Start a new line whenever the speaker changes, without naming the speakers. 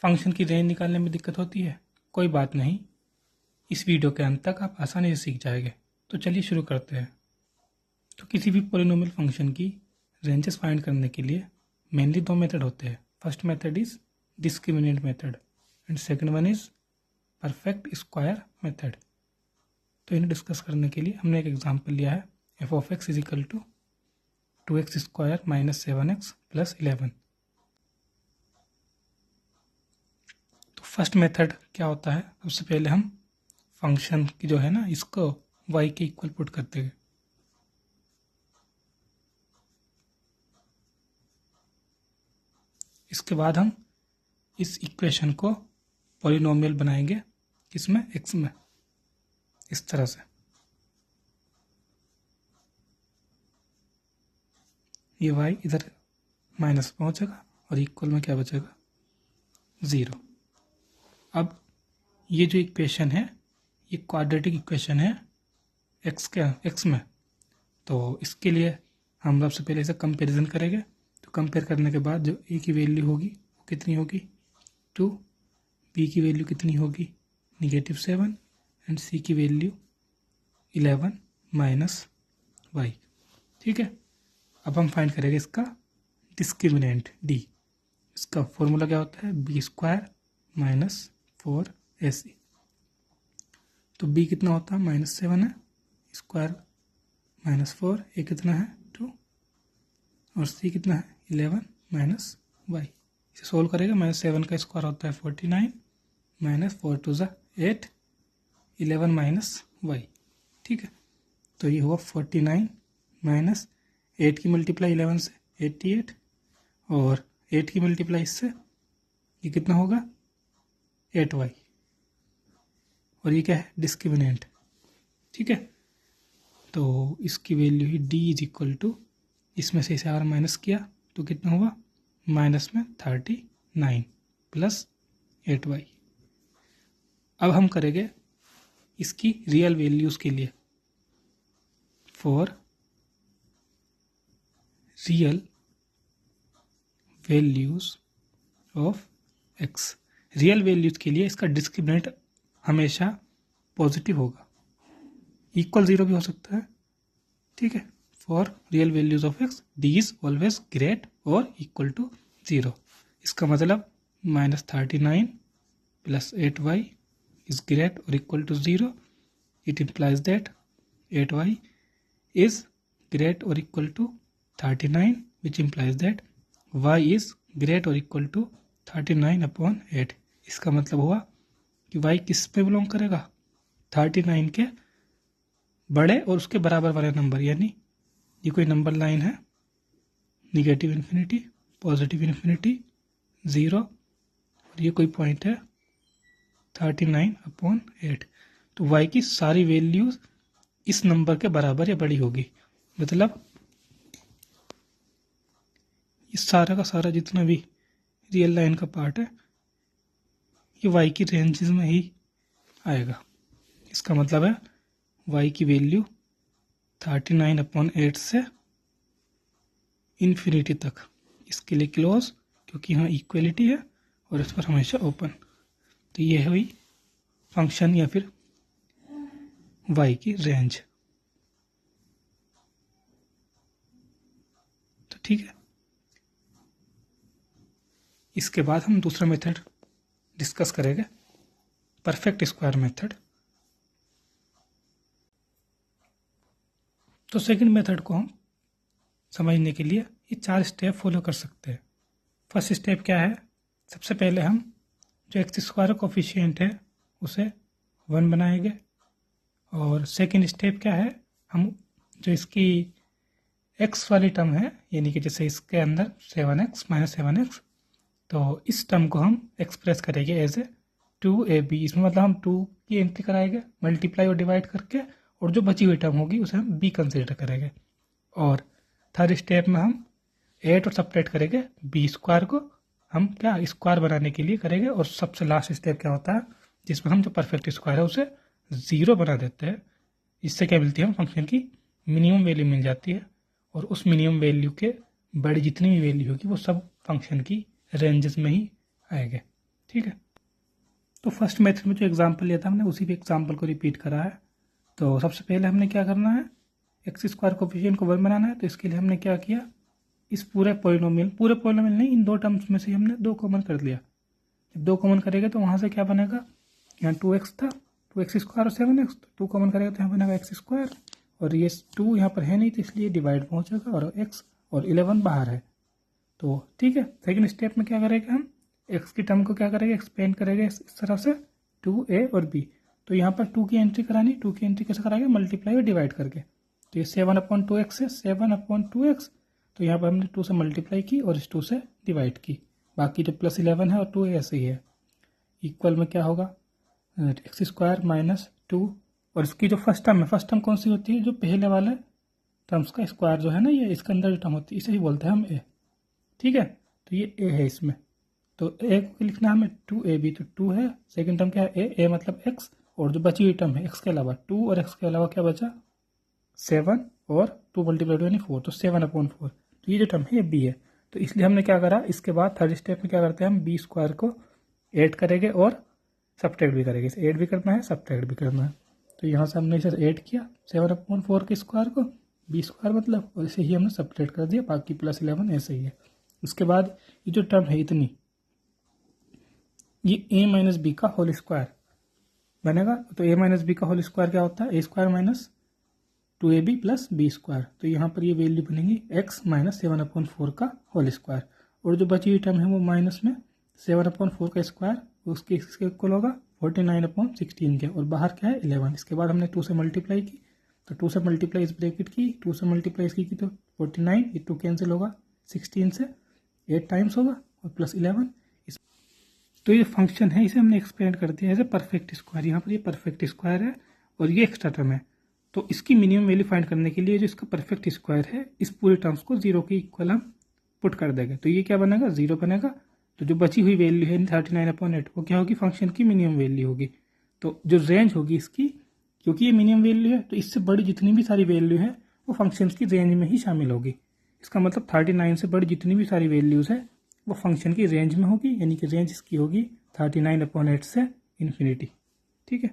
Function की range निकालने में दिक्कत होती है? कोई बात नहीं, इस वीडियो के अंत तक आप आसानी से सीख जाएंगे। तो चलिए शुरू करते हैं। तो किसी भी पोलिनोमियल फंक्शन की रेंजेस फाइंड करने के लिए मेनली दो मेथड होते हैं। First method is discriminant method and second one is perfect square method. तो इन्हें डिस्कस करने के लिए हमने एक एग्जांपल लिया है, f of x is equal to 2x square minus 7x plus 11। तो फर्स्ट मेथड क्या होता है, सबसे पहले हम फंक्शन की जो है ना, इसको y के इक्वल पुट करते हैं। इसके बाद हम इस इक्वेशन को पॉलिनोमियल बनाएंगे, किसमें, x में, इस तरह से। ये y इधर माइनस पहुंचेगा और इक्वल में क्या बचेगा, 0। अब ये जो इक्वेशन है ये क्वाड्रेटिक इक्वेशन है x में। तो इसके लिए हम सबसे पहले इसे कंपैरिजन करेंगे। तो कंपेयर करने के बाद जो a की वैल्यू होगी वो कितनी होगी, 2, b की वैल्यू कितनी होगी, -7 एंड c की वैल्यू 11 माइनस y। ठीक है, अब हम फाइंड करेंगे इसका डिस्क्रिमिनेंट d। इसका फॉर्मूला क्या होता है, b स्क्वायर माइनस 4ac। तो b कितना होता है, -7 है, स्क्वायर -4, a कितना है, 2, और c कितना है, 11 माइनस y। इसे सोल्व करेगा, -7 का स्क्वायर होता है 49 माइनस 4 2 8, 11 माइनस y। ठीक है, तो ये हुआ 49 माइनस 8 की मल्टीप्लाई 11 से 88, और 8 की मल्टीप्लाई इससे ये कितना होगा, 8y, और ये क्या है, डिस्क्रिमिनेंट। ठीक है, तो इसकी वैल्यू ही d इज इक्वल टू, इसमें से इसे r माइनस किया तो कितना हुआ, माइनस में 39 प्लस 8y। अब हम करेंगे इसकी रियल वैल्यूज के लिए, for real values of x। Real values के लिए इसका डिस्क्रिमिनेंट हमेशा पॉजिटिव होगा, इक्वल 0 भी हो सकता है। ठीक है, for real values of x d is always great और इक्वल टू 0। इसका मतलब -39 plus 8y is great or equal to 0. It implies that 8y is great or equal to 39, which implies that y is great or equal to 39 upon 8। इसका मतलब हुआ कि y किस पे belong करेगा, 39 के बड़े और उसके बराबर वाले नंबर। यानी ये कोई नंबर लाइन है, निगेटिव इन्फिनिटी, पॉजिटिव इन्फिनिटी, 0, और ये कोई पॉइंट है 39 अपॉन 8। तो y की सारी वैल्यूज इस नंबर के बराबर या बड़ी होगी। मतलब इस सारा का सारा जितना भी रियल लाइन का पार्ट है ये y की रेंजेस में ही आएगा। इसका मतलब है y की वैल्यू 39 अपॉन 8 से इन्फिनिटी तक, इसके लिए क्लोज, क्योंकि यहाँ इक्वलिटी है और इस पर हमेशा ओपन। तो ये हुई फंक्शन या फिर y की रेंज। तो ठीक है, इसके बाद हम दूसरा मेथड डिस्कस करेंगे, परफेक्ट स्क्वायर मेथड। तो सेकंड मेथड को हम समझने के लिए ये 4 स्टेप फॉलो कर सकते हैं। फर्स्ट स्टेप क्या है, सबसे पहले हम जो एक्स स्क्वायर कोफिशिएंट है उसे 1 बनाएंगे। और सेकंड स्टेप क्या है, हम जो इसकी x वाली टर्म है, यानी कि जैसे इसके अंदर 7x माइनस 7x, तो इस टर्म को हम एक्सप्रेस करेंगे एज ए 2ab। इसमें मतलब हम 2 की एंट्री कराएंगे मल्टीप्लाई और डिवाइड करके, और जो बची हुई टर्म होगी उसे हम b कंसिडर करेंगे। और थर्ड स्टेप में हम 8 और सपरेट करेंगे, b स्क्वायर को हम क्या स्क्वायर बनाने के लिए करेंगे। और सबसे लास्ट स्टेप क्या होता है, जिसमें हम जो परफेक्ट स्क्वायर है उसे 0 बना देते हैं। इससे क्या मिलती है, हम फंक्शन की मिनिमम वैल्यू मिल जाती है, और उस मिनिमम वैल्यू के बड़ी जितनी भी वैल्यू होगी वो सब फंक्शन की रेंजेस में ही आएंगे। ठीक। ठीक है। तो फर्स्ट मेथड में जो एग्जांपल लिया था हमने उसी पे एग्जांपल को रिपीट करा है। तो सबसे पहले हमने क्या करना है, एक्स स्क्वायर कोफिशिएंट को 1 बनाना है। तो इसके लिए हमने क्या किया, इस पूरे पॉलिनोमियल नहीं, इन दो टर्म्स में से हमने 2 कॉमन कर लिया। जब 2 कॉमन करेंगे तो वहाँ से क्या बनेगा, यहाँ 2x था, 2x स्क्वायर और 7x, तो 2 कॉमन करेगा तो यहाँ बनेगा एक्स स्क्वायर, और ये 2 यहाँ पर है नहीं तो इसलिए डिवाइड पहुँचेगा, और x और 11 बाहर है। तो ठीक है, सेकेंड स्टेप में क्या करेंगे हम, x की टर्म को क्या करेंगे, एक्सपेंड करेंगे इस तरह से 2a और b। तो यहाँ पर 2 की एंट्री करानी, 2 की एंट्री कैसे कराएंगे, मल्टीप्लाई और डिवाइड करके। तो ये 7/2x है, 7/2x, तो यहाँ पर हमने 2 से मल्टीप्लाई की और इस 2 से डिवाइड की, बाकी जो प्लस 11 है और 2 ऐसे ही है। इक्वल में क्या होगा, एक्स स्क्वायर माइनस 2, और इसकी जो फर्स्ट टर्म कौन सी होती है, जो पहले वाले टर्म्स का स्क्वायर जो है ना, ये इसके अंदर जो टर्म होती है इसे ही बोलते हैं हम ए। ठीक है, तो ये ए है इसमें, तो ए को लिखना हमें 2ab, तो 2 है, सेकेंड टर्म क्या है ए मतलब एक्स, और जो बची हुई टर्म है एक्स के अलावा 2, और एक्स के अलावा क्या बचा 7, और 2 मल्टीप्लाई 2 यानी 4, तो 7/4। तो ये जो टर्म है ये बी है। तो इसलिए हमने क्या करा, इसके बाद थर्ड स्टेप में क्या करते हैं हम, बी स्क्वायर को ऐड करेंगे और सब्ट्रैक्ट भी करेंगे। इसे ऐड भी करना है, सब्ट्रैक्ट भी करना है। तो यहाँ से हमने इसे ऐड किया 7/4 के स्क्वायर को, बी स्क्वायर मतलब, और इसे ही हमने सब्ट्रैक्ट कर दिया, बाकी प्लस 11 ऐसे ही है। उसके बाद ये जो टर्म है इतनी, ये a माइनस बी का होल स्क्वायर बनेगा। तो a माइनस बी का होल स्क्वायर क्या होता है, a square minus 2ab plus B square. तो यहाँ पर ये वैल्यू बनेगी x माइनस 7/4 का होल स्क्वायर, और जो बची हुई टर्म है वो माइनस में 7/4 का स्क्वायर, उसके इसके इक्वल होगा 49/16 के, और बाहर क्या है 11। इसके बाद हमने 2 से मल्टीप्लाई की, तो 2 से मल्टीप्लाई इस ब्रैकेट की, 2 से मल्टीप्लाई इसकी की तो 49, ये 2 कैंसिल होगा, 16 से 8 टाइम्स होगा, और प्लस 11। तो ये फंक्शन है, इसे हमने एक्सपेंड कर दिया एज ए परफेक्ट स्क्वायर। यहाँ पर ये परफेक्ट स्क्वायर है और ये एक्स्ट्रा टर्म है। तो इसकी मिनिमम वैल्यू फाइंड करने के लिए जो इसका परफेक्ट स्क्वायर है, इस पूरे टर्म्स को 0 के इक्वल हम पुट कर देंगे। तो ये क्या बनेगा, 0 बनेगा। तो जो बची हुई वैल्यू है 39/8 वो क्या होगी, फंक्शन की मिनिमम वैल्यू होगी। तो जो रेंज होगी इसकी, क्योंकि ये मिनिमम वैल्यू है तो इससे बड़ी जितनी भी सारी वैल्यू है वो फंक्शन की रेंज में ही शामिल होगी। इसका मतलब 39 से बड़ी जितनी भी सारी वैल्यूज़ है वो फंक्शन की रेंज में होगी, यानी कि रेंज इसकी होगी 39/8 से इन्फिनिटी। ठीक है।